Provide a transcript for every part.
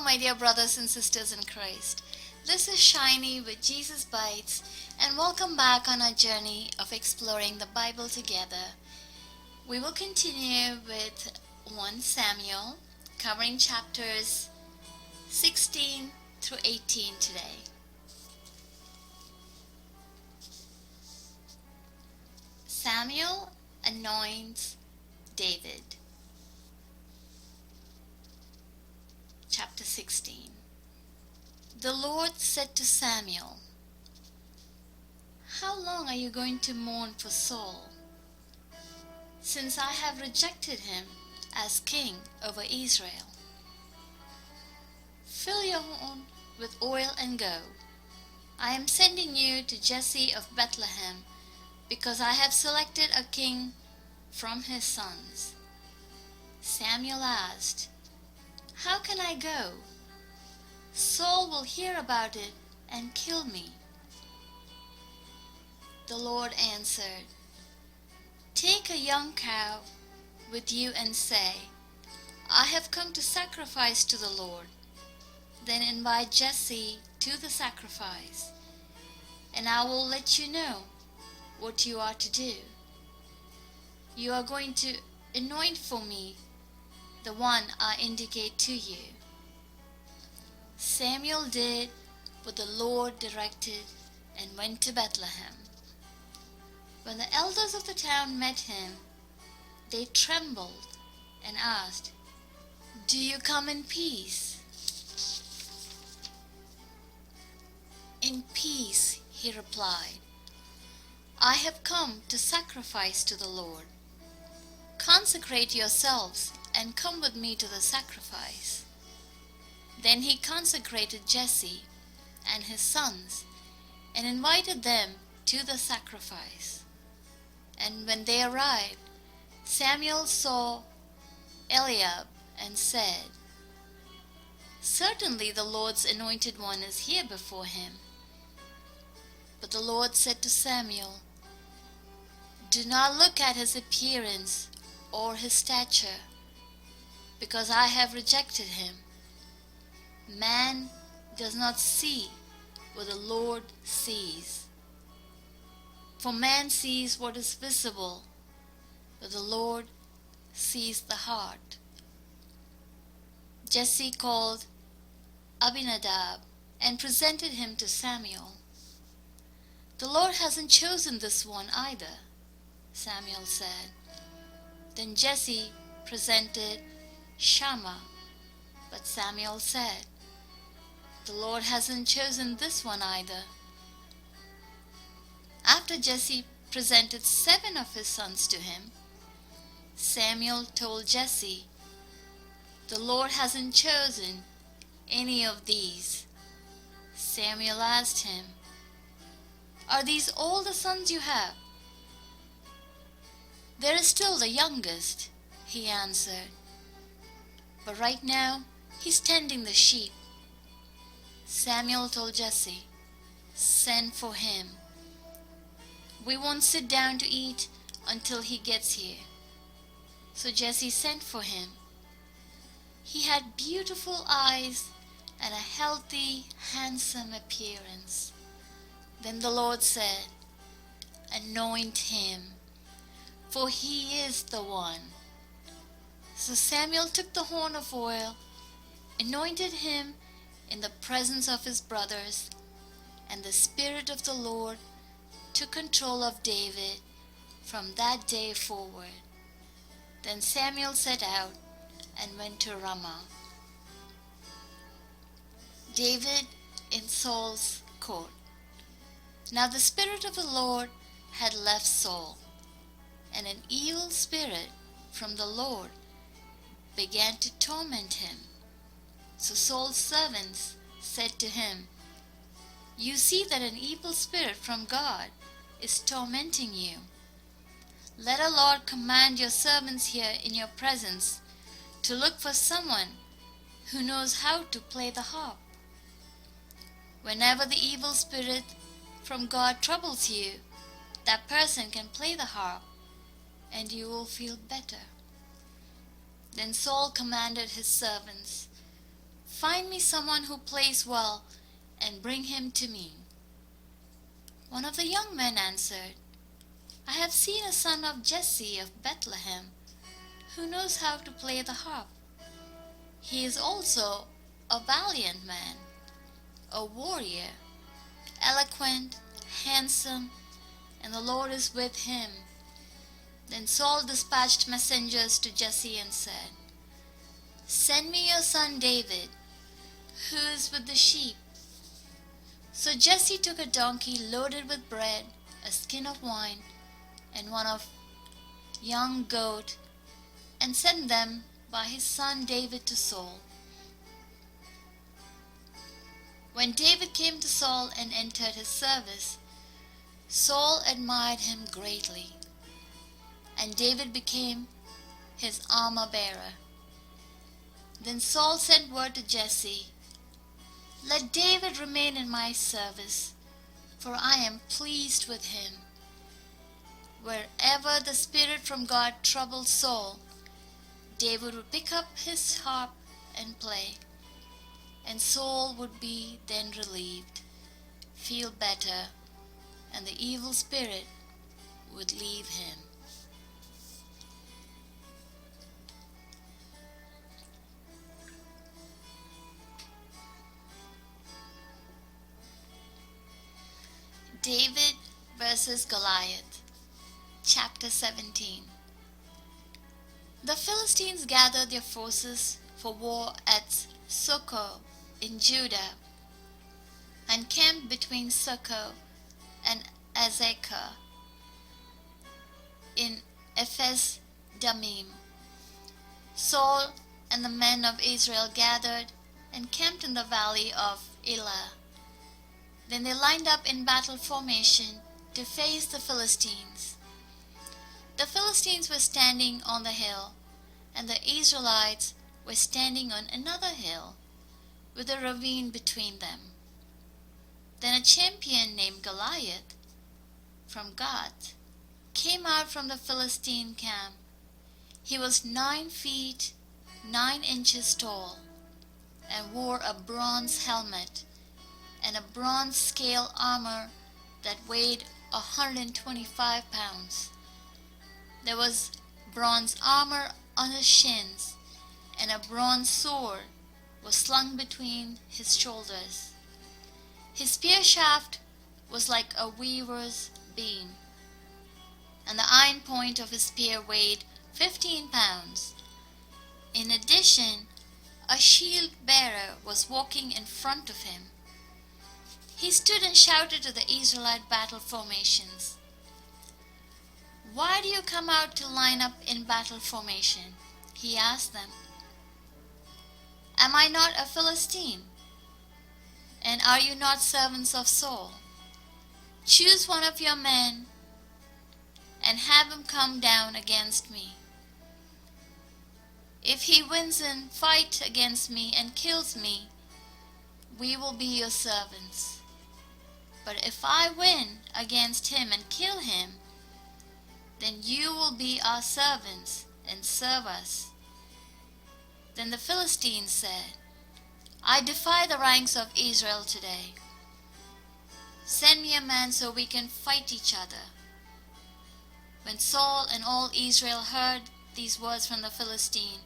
my dear brothers and sisters in Christ. This is Shiny with Jesus Bytes, and welcome back on our journey of exploring the Bible together. We will continue with 1 Samuel, covering chapters 16 through 18 today. Samuel anoints David. Chapter 16. The Lord said to Samuel, "How long are you going to mourn for Saul, since I have rejected him as king over Israel? Fill your horn with oil and go. I am sending you to Jesse of Bethlehem, because I have selected a king from his sons." Samuel asked, "How can I go? Saul will hear about it and kill me." The Lord answered, "Take a young cow with you and say, 'I have come to sacrifice to the Lord.' Then invite Jesse to the sacrifice, and I will let you know what you are to do. You are going to anoint for me the one I indicate to you." Samuel did what the Lord directed and went to Bethlehem. When the elders of the town met him, they trembled and asked, "Do you come in peace?" "In peace," he replied. "I have come to sacrifice to the Lord. Consecrate yourselves and come with me to the sacrifice." Then he consecrated Jesse and his sons and invited them to the sacrifice. And when they arrived, Samuel saw Eliab and said, "Certainly the Lord's anointed one is here before him." But the Lord said to Samuel, "Do not look at his appearance or his stature, because I have rejected him. Man does not see what the Lord sees. For man sees what is visible, but the Lord sees the heart." Jesse called Abinadab and presented him to Samuel. "The Lord hasn't chosen this one either," Samuel said. Then Jesse presented Shammah, but Samuel said, "The Lord hasn't chosen this one either." After Jesse presented 7 of his sons to him, Samuel told Jesse, "The Lord hasn't chosen any of these." Samuel asked him, "Are these all the sons you have?" "There is still the youngest," he answered, "but right now he's tending the sheep." Samuel told Jesse, "Send for him. We won't sit down to eat until he gets here." So Jesse sent for him. He had beautiful eyes and a healthy, handsome appearance. Then the Lord said, "Anoint him, for he is the one." So Samuel took the horn of oil, anointed him in the presence of his brothers, and the Spirit of the Lord took control of David from that day forward. Then Samuel set out and went to Ramah. David in Saul's court. Now the Spirit of the Lord had left Saul, and an evil spirit from the Lord began to torment him. So Saul's servants said to him, "You see that an evil spirit from God is tormenting you. Let our Lord command your servants here in your presence to look for someone who knows how to play the harp. Whenever the evil spirit from God troubles you, that person can play the harp, and you will feel better." Then Saul commanded his servants, Find me someone who plays well and bring him to me." One of the young men answered, "I have seen a son of Jesse of Bethlehem who knows how to play the harp. He is also a valiant man, a warrior, eloquent, handsome, and the Lord is with him." Then Saul dispatched messengers to Jesse and said, "Send me your son David, who is with the sheep." So Jesse took a donkey loaded with bread, a skin of wine, and one of young goat, and sent them by his son David to Saul. When David came to Saul and entered his service, Saul admired him greatly, and David became his armor-bearer. Then Saul sent word to Jesse, "Let David remain in my service, for I am pleased with him." Wherever the Spirit from God troubled Saul, David would pick up his harp and play, and Saul would be then relieved, feel better, and the evil spirit would leave him. David versus Goliath, Chapter 17. The Philistines gathered their forces for war at Socoh in Judah and camped between Socoh and Azekah in Ephes Dammim. Saul and the men of Israel gathered and camped in the valley of Elah. Then they lined up in battle formation to face the Philistines. The Philistines were standing on the hill, and the Israelites were standing on another hill, with a ravine between them. Then a champion named Goliath from Gath came out from the Philistine camp. He was 9 feet 9 inches tall, and wore a bronze helmet and a bronze scale armor that weighed 125 pounds. There was bronze armor on his shins, and a bronze sword was slung between his shoulders. His spear shaft was like a weaver's beam, and the iron point of his spear weighed 15 pounds. In addition, a shield bearer was walking in front of him. He stood and shouted to the Israelite battle formations, "Why do you come out to line up in battle formation?" he asked them. "Am I not a Philistine? And are you not servants of Saul? Choose one of your men and have him come down against me. If he wins in fight against me and kills me, we will be your servants. But if I win against him and kill him, then you will be our servants and serve us." Then the Philistines said, "I defy the ranks of Israel today. Send me a man so we can fight each other." When Saul and all Israel heard these words from the Philistine,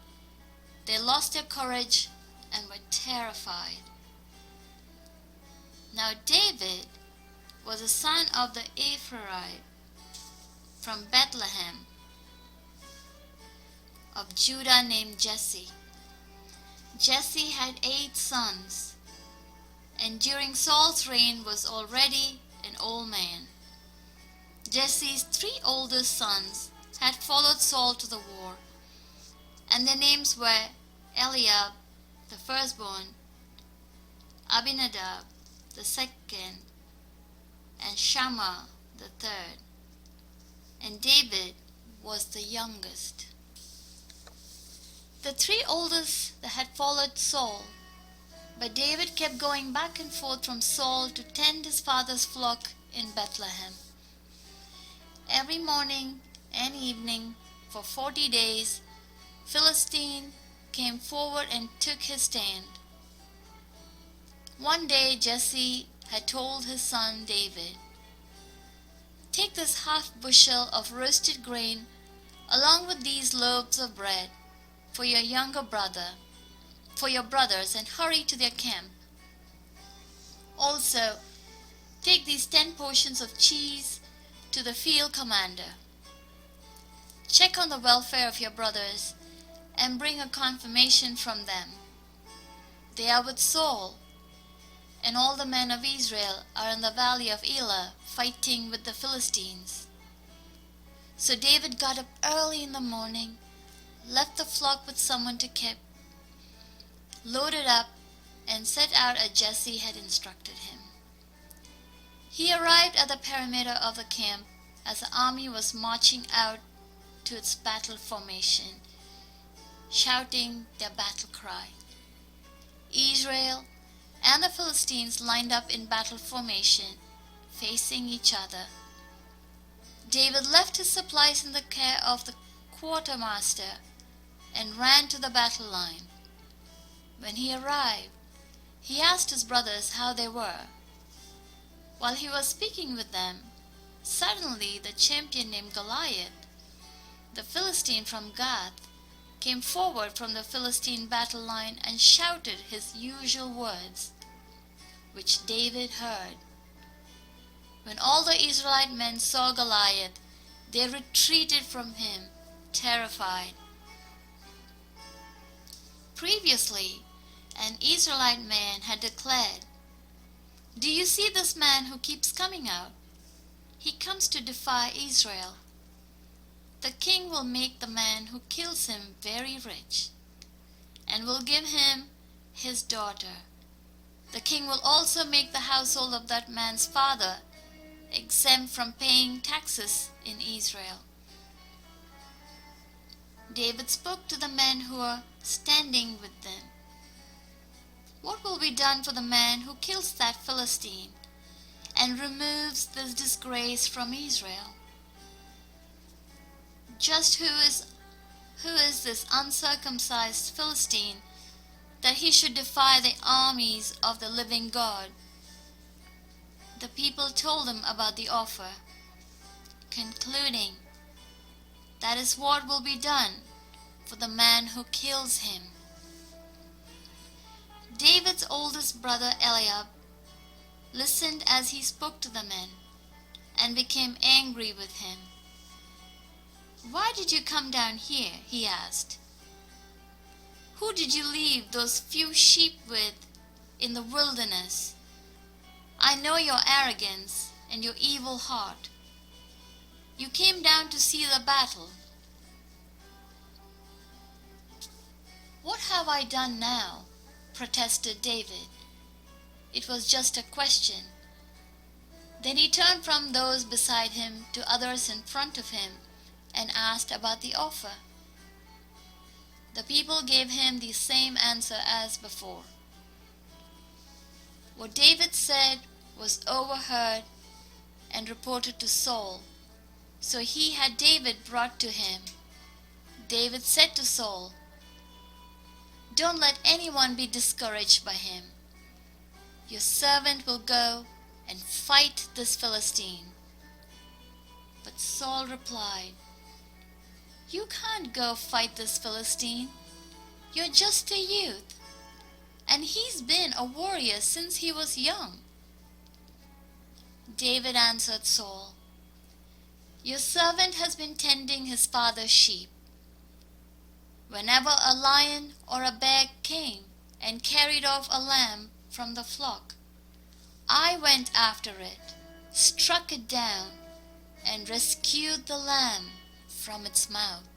they lost their courage and were terrified. Now David was a son of the Ephraite from Bethlehem of Judah named Jesse. Jesse had 8 sons, and during Saul's reign was already an old man. Jesse's 3 oldest sons had followed Saul to the war, and their names were Eliab, the firstborn, Abinadab, the second, and Shammah, the third. And David was the youngest. The 3 oldest that had followed Saul, but David kept going back and forth from Saul to tend his father's flock in Bethlehem. Every morning and evening for 40 days, Philistine came forward and took his stand. One day Jesse had told his son David, "Take this half bushel of roasted grain along with these loaves of bread for your younger brother, for your brothers, and hurry to their camp. Also, take these 10 portions of cheese to the field commander. Check on the welfare of your brothers and bring a confirmation from them. They are with Saul, and all the men of Israel are in the valley of Elah fighting with the Philistines." So David got up early in the morning, left the flock with someone to keep, loaded up, and set out as Jesse had instructed him. He arrived at the perimeter of the camp as the army was marching out to its battle formation, shouting their battle cry. Israel and the Philistines lined up in battle formation, facing each other. David left his supplies in the care of the quartermaster and ran to the battle line. When he arrived, he asked his brothers how they were. While he was speaking with them, suddenly the champion named Goliath, the Philistine from Gath, came forward from the Philistine battle line and shouted his usual words, which David heard. When all the Israelite men saw Goliath, they retreated from him, terrified. Previously, an Israelite man had declared, "Do you see this man who keeps coming out? He comes to defy Israel. The king will make the man who kills him very rich, and will give him his daughter. The king will also make the household of that man's father exempt from paying taxes in Israel." David spoke to the men who were standing with them. "What will be done for the man who kills that Philistine and removes this disgrace from Israel? Just who is this uncircumcised Philistine that he should defy the armies of the living God?" The people told him about the offer, concluding, "That is what will be done for the man who kills him." David's oldest brother Eliab listened as he spoke to the men and became angry with him. "Why did you come down here?" he asked. "Who did you leave those few sheep with in the wilderness? I know your arrogance and your evil heart. You came down to see the battle. What have I done now?" protested David. It was just a question. Then he turned from those beside him to others in front of him and asked about the offer. The people gave him the same answer as before. What David said was overheard and reported to Saul, so he had David brought to him. David said to Saul, "Don't let anyone be discouraged by him. Your servant will go and fight this Philistine." But Saul replied, "You can't go fight this Philistine. You're just a youth, and he's been a warrior since he was young." David answered Saul, "Your servant has been tending his father's sheep. Whenever a lion or a bear came and carried off a lamb from the flock, I went after it, struck it down, and rescued the lamb from its mouth.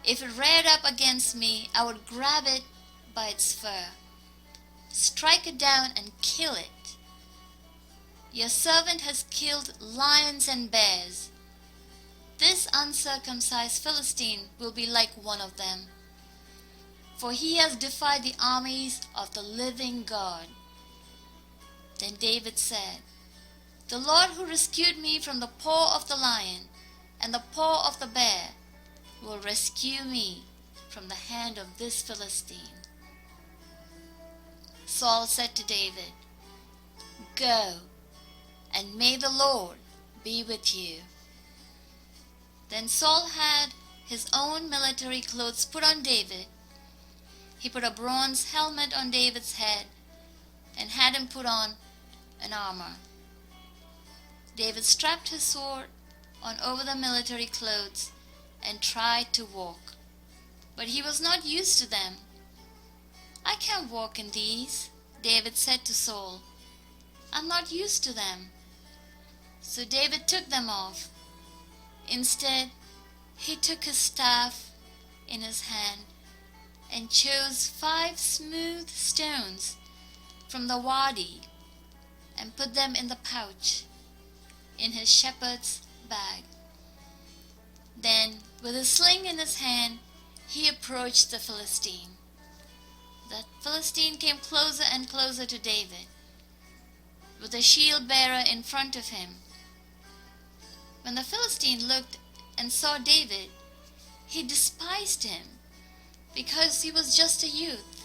If it reared up against me, I would grab it by its fur, strike it down and kill it. Your servant has killed lions and bears. This uncircumcised Philistine will be like one of them, for he has defied the armies of the living God." Then David said, "The Lord who rescued me from the paw of the lion and the paw of the bear will rescue me from the hand of this Philistine." Saul said to David, "Go, and may the Lord be with you." Then Saul had his own military clothes put on David. He put a bronze helmet on David's head and had him put on an armor. David strapped his sword on over the military clothes and tried to walk, but he was not used to them. "I can't walk in these," David said to Saul. "I'm not used to them." So David took them off. Instead, he took his staff in his hand and chose 5 smooth stones from the wadi and put them in the pouch in his shepherd's bag. Then, with a sling in his hand, he approached the Philistine. The Philistine came closer and closer to David, with a shield bearer in front of him. When the Philistine looked and saw David, he despised him because he was just a youth,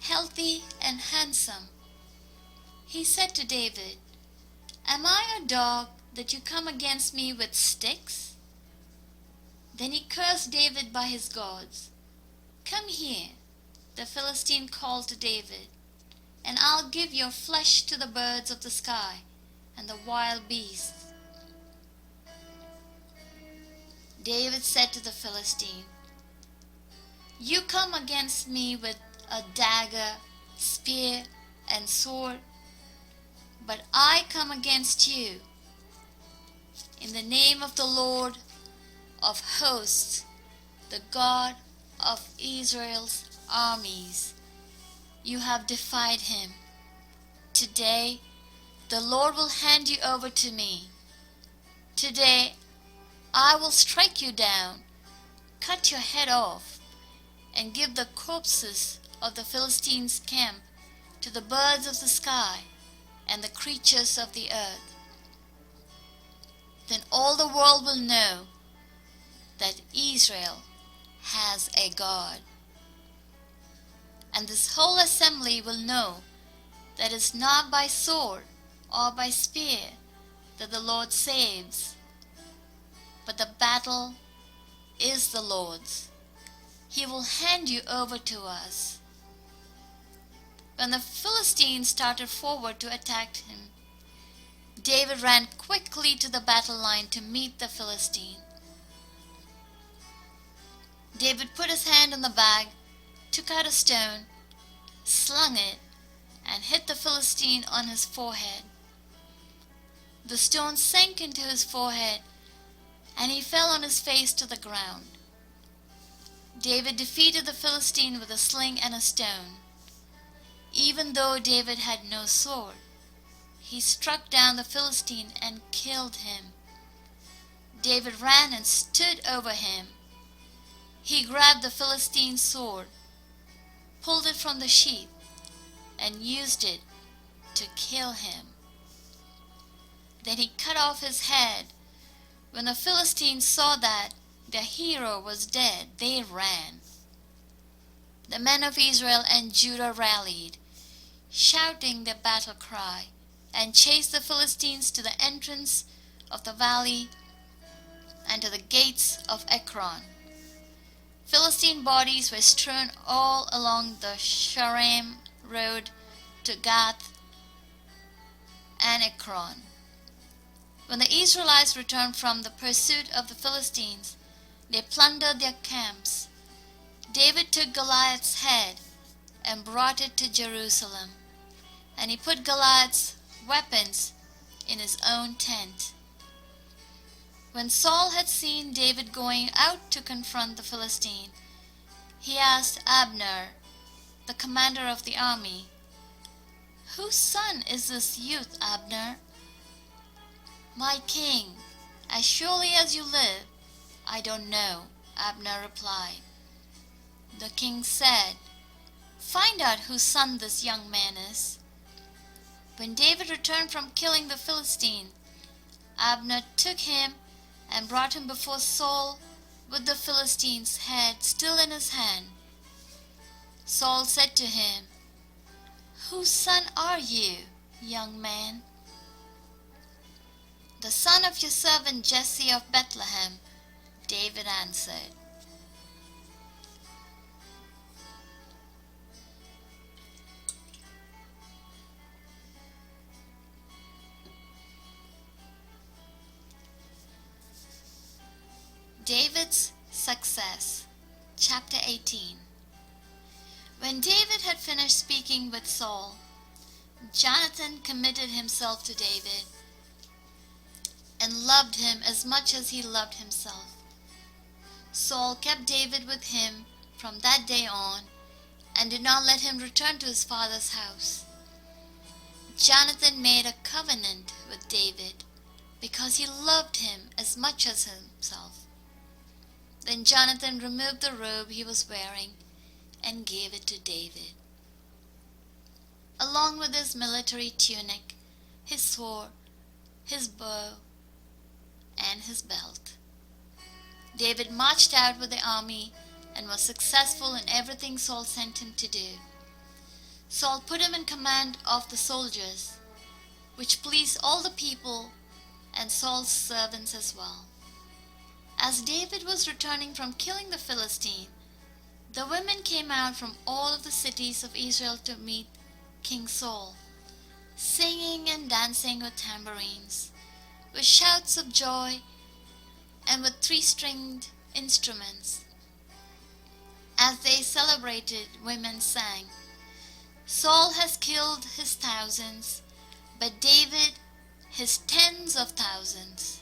healthy and handsome. He said to David, "Am I a dog that you come against me with sticks?" Then he cursed David by his gods. "Come here," the Philistine called to David, "and I'll give your flesh to the birds of the sky and the wild beasts." David said to the Philistine, "You come against me with a dagger, spear, and sword, but I come against you in the name of the Lord of hosts, the God of Israel's armies. You have defied him. Today the Lord will hand you over to me. Today I will strike you down, cut your head off, and give the corpses of the Philistines' camp to the birds of the sky and the creatures of the earth. Then all the world will know that Israel has a God. And this whole assembly will know that it's not by sword or by spear that the Lord saves, but the battle is the Lord's. He will hand you over to us." When the Philistines started forward to attack him, David ran quickly to the battle line to meet the Philistine. David put his hand on the bag, took out a stone, slung it, and hit the Philistine on his forehead. The stone sank into his forehead, and he fell on his face to the ground. David defeated the Philistine with a sling and a stone. Even though David had no sword, he struck down the Philistine and killed him. David ran and stood over him. He grabbed the Philistine's sword, pulled it from the sheath, and used it to kill him. Then he cut off his head. When the Philistines saw that their hero was dead, they ran. The men of Israel and Judah rallied, shouting their battle cry, and chased the Philistines to the entrance of the valley and to the gates of Ekron. Philistine bodies were strewn all along the Shaaraim road to Gath and Ekron. When the Israelites returned from the pursuit of the Philistines, they plundered their camps. David took Goliath's head and brought it to Jerusalem, and he put Goliath's weapons in his own tent. When Saul had seen David going out to confront the Philistine, he asked Abner, the commander of the army, "Whose son is this youth, Abner?" "My king, as surely as you live, I don't know," Abner replied. The king said, "Find out whose son this young man is." When David returned from killing the Philistine, Abner took him and brought him before Saul with the Philistine's head still in his hand. Saul said to him, "Whose son are you, young man?" "The son of your servant Jesse of Bethlehem," David answered. David's success. Chapter 18. When David had finished speaking with Saul, Jonathan committed himself to David and loved him as much as he loved himself. Saul kept David with him from that day on and did not let him return to his father's house. Jonathan made a covenant with David because he loved him as much as himself. Then Jonathan removed the robe he was wearing and gave it to David, along with his military tunic, his sword, his bow, and his belt. David marched out with the army and was successful in everything Saul sent him to do. Saul put him in command of the soldiers, which pleased all the people and Saul's servants as well. As David was returning from killing the Philistine, the women came out from all of the cities of Israel to meet King Saul, singing and dancing with tambourines, with shouts of joy, and with three-stringed instruments. As they celebrated, women sang, "Saul has killed his thousands, but David his tens of thousands."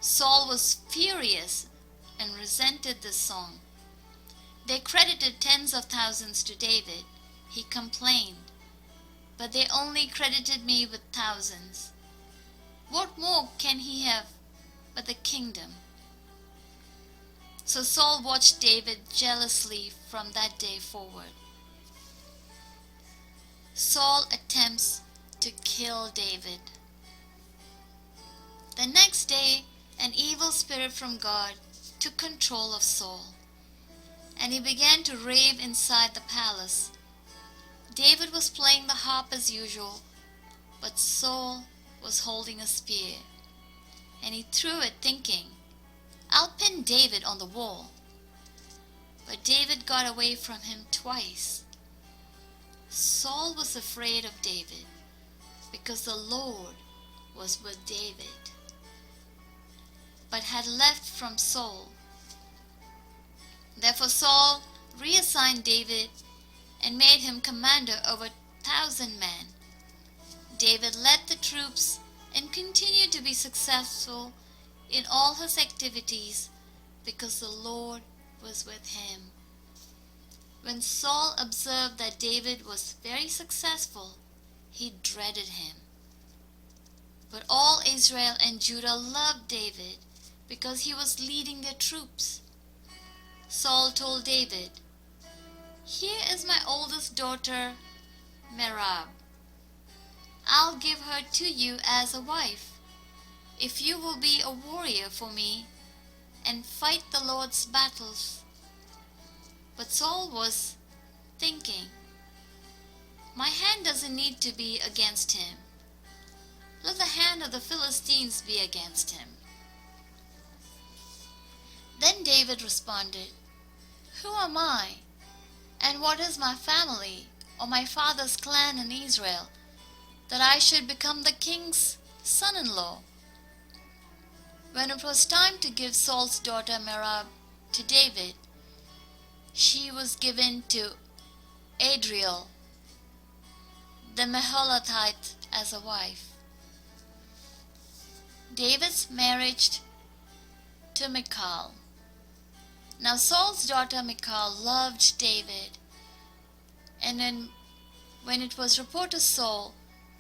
Saul was furious and resented this song. They credited tens of thousands to David. He complained, "But they only credited me with thousands. What more can he have but the kingdom?" So Saul watched David jealously from that day forward. Saul attempts to kill David. The next day, an evil spirit from God took control of Saul, and he began to rave inside the palace. David was playing the harp as usual, but Saul was holding a spear, and he threw it thinking, "I'll pin David on the wall." But David got away from him twice. Saul was afraid of David because the Lord was with David, but had left from Saul. Therefore Saul reassigned David and made him commander over 1,000 men. David led the troops and continued to be successful in all his activities because the Lord was with him. When Saul observed that David was very successful, he dreaded him. But all Israel and Judah loved David because he was leading their troops. Saul told David, "Here is my oldest daughter, Merab. I'll give her to you as a wife, if you will be a warrior for me and fight the Lord's battles." But Saul was thinking, "My hand doesn't need to be against him. Let the hand of the Philistines be against him." Then David responded, "Who am I, and what is my family or my father's clan in Israel, that I should become the king's son-in-law?" When it was time to give Saul's daughter Merab to David, she was given to Adriel, the Meholathite, as a wife. David's marriage to Michal. Now Saul's daughter Michal loved David, and when it was reported to Saul,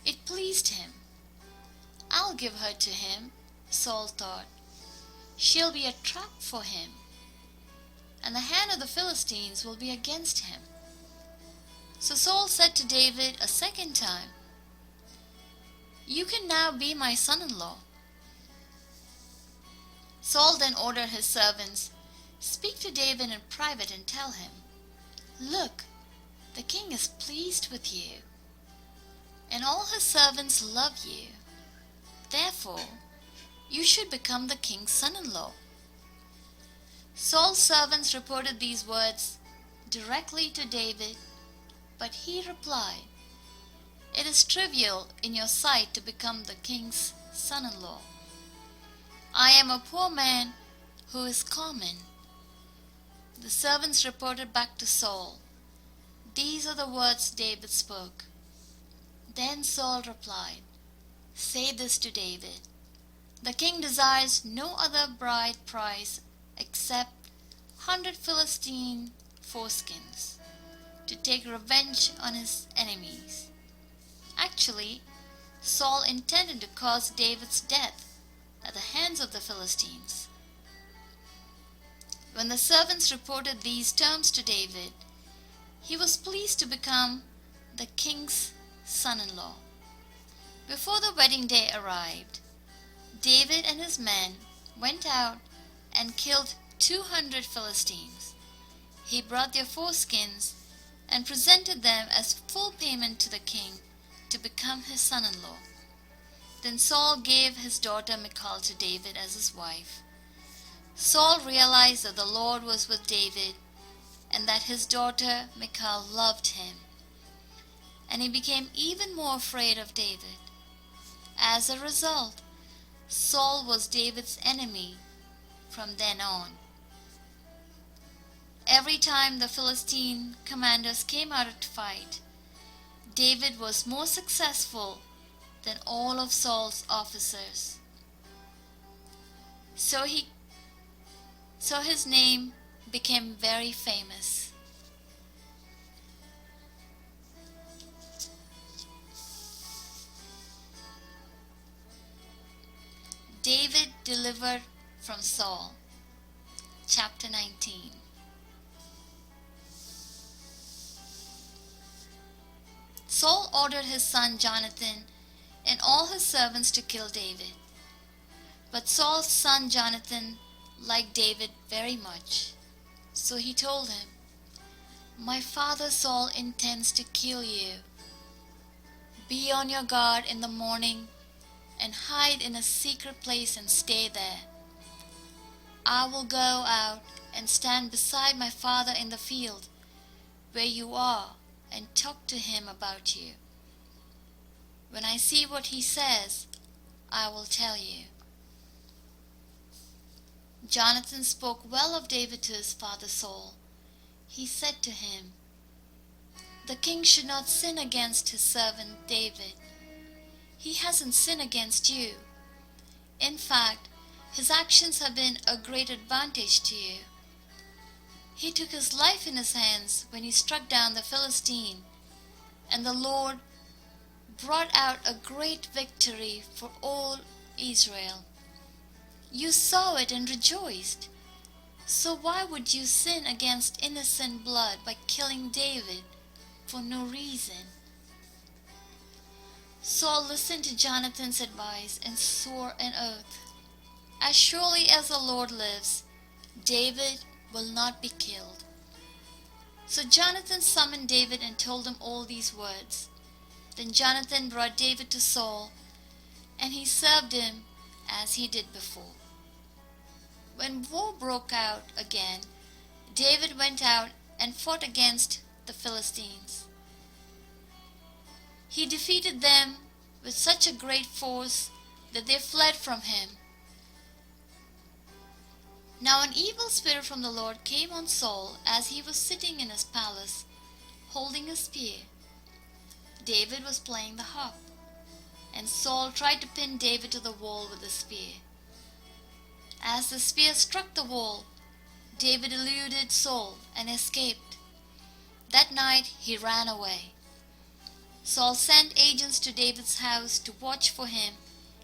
it pleased him. "I'll give her to him," Saul thought. "She'll be a trap for him, and the hand of the Philistines will be against him." So Saul said to David a second time, "You can now be my son-in-law." Saul then ordered his servants, "Speak to David in private and tell him, 'Look, The king is pleased with you, and all his servants love you. Therefore, you should become the king's son-in-law." Saul's servants reported these words directly to David, but he replied, "It is trivial in your sight to become the king's son-in-law. I am a poor man who is common." The servants reported back to Saul, "These are the words David spoke." Then Saul replied, "Say this to David, the king desires no other bride price except 100 Philistine foreskins to take revenge on his enemies." Actually, Saul intended to cause David's death at the hands of the Philistines. When the servants reported these terms to David, he was pleased to become the king's son-in-law. Before the wedding day arrived, David and his men went out and killed 200 Philistines. He brought their foreskins and presented them as full payment to the king to become his son-in-law. Then Saul gave his daughter Michal to David as his wife. Saul realized that the Lord was with David and that his daughter Michal loved him, and he became even more afraid of David. As a result, Saul was David's enemy from then on. Every time the Philistine commanders came out to fight, David was more successful than all of Saul's officers. So his name became very famous. David delivered from Saul. Chapter 19. Saul ordered his son Jonathan and all his servants to kill David. But Saul's son Jonathan liked David very much. So he told him, "My father Saul intends to kill you. Be on your guard in the morning and hide in a secret place and stay there. I will go out and stand beside my father in the field where you are and talk to him about you. When I see what he says, I will tell you." Jonathan spoke well of David to his father Saul. He said to him, "The king should not sin against his servant David. He hasn't sinned against you. In fact, his actions have been a great advantage to you. He took his life in his hands when he struck down the Philistine, and the Lord brought out a great victory for all Israel. You saw it and rejoiced. So why would you sin against innocent blood by killing David for no reason?" Saul listened to Jonathan's advice and swore an oath, "As surely as the Lord lives, David will not be killed." So Jonathan summoned David and told him all these words. Then Jonathan brought David to Saul, and he served him as he did before. When war broke out again, David went out and fought against the Philistines. He defeated them with such a great force that they fled from him. Now an evil spirit from the Lord came on Saul as he was sitting in his palace, holding a spear. David was playing the harp, and Saul tried to pin David to the wall with the spear. As the spear struck the wall, David eluded Saul and escaped. That night he ran away. Saul sent agents to David's house to watch for him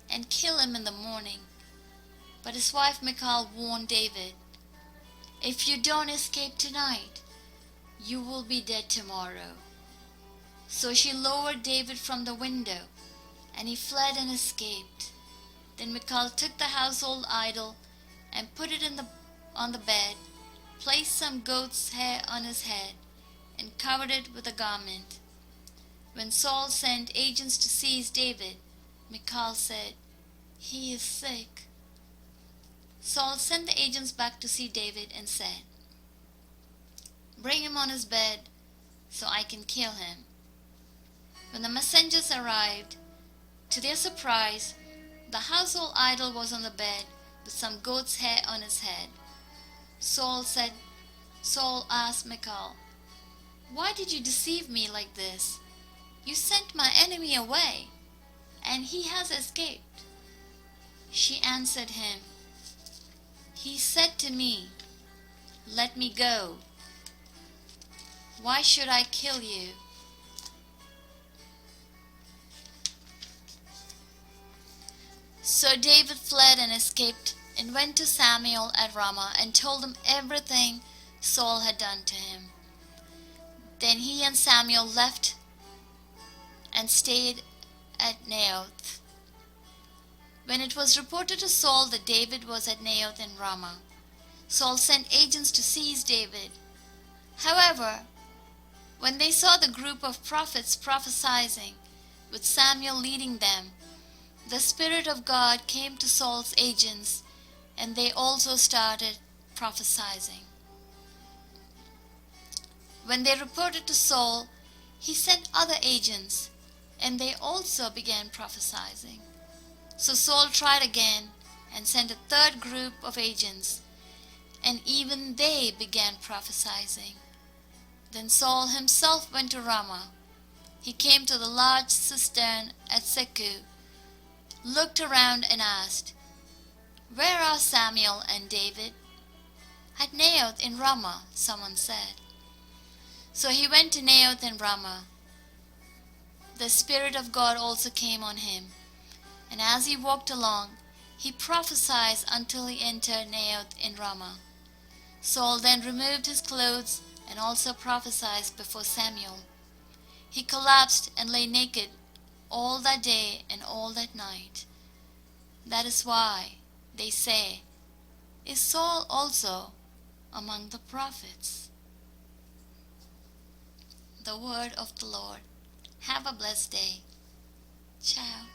and kill him in the morning. But his wife Michal warned David, "If you don't escape tonight, you will be dead tomorrow." So she lowered David from the window, and he fled and escaped. Then Michal took the household idol and put it on the bed, placed some goat's hair on his head, and covered it with a garment. When Saul sent agents to seize David, Michal said, "He is sick." Saul sent the agents back to see David and said, "Bring him on his bed so I can kill him." When the messengers arrived, to their surprise, the household idol was on the bed with some goat's hair on his head. Saul asked Michal, "Why did you deceive me like this? You sent my enemy away, and he has escaped." She answered him, "He said to me, 'Let me go. Why should I kill you?'" So David fled and escaped and went to Samuel at Ramah and told him everything Saul had done to him. Then he and Samuel left and stayed at Naioth. When it was reported to Saul that David was at Naioth in Ramah, Saul sent agents to seize David. However, when they saw the group of prophets prophesying, with Samuel leading them, the Spirit of God came to Saul's agents, and they also started prophesying. When they reported to Saul, he sent other agents, and they also began prophesying. So Saul tried again and sent a third group of agents, and even they began prophesying. Then Saul himself went to Ramah. He came to the large cistern at Seku, looked around and asked, "Where are Samuel and David?" "At Naioth in Ramah," someone said. So he went to Naioth in Ramah. The Spirit of God also came on him, and as he walked along, he prophesied until he entered Naioth in Ramah. Saul then removed his clothes and also prophesied before Samuel. He collapsed and lay naked all that day and all that night. That is why they say, "Is Saul also among the prophets?" The word of the Lord. Have a blessed day. Ciao.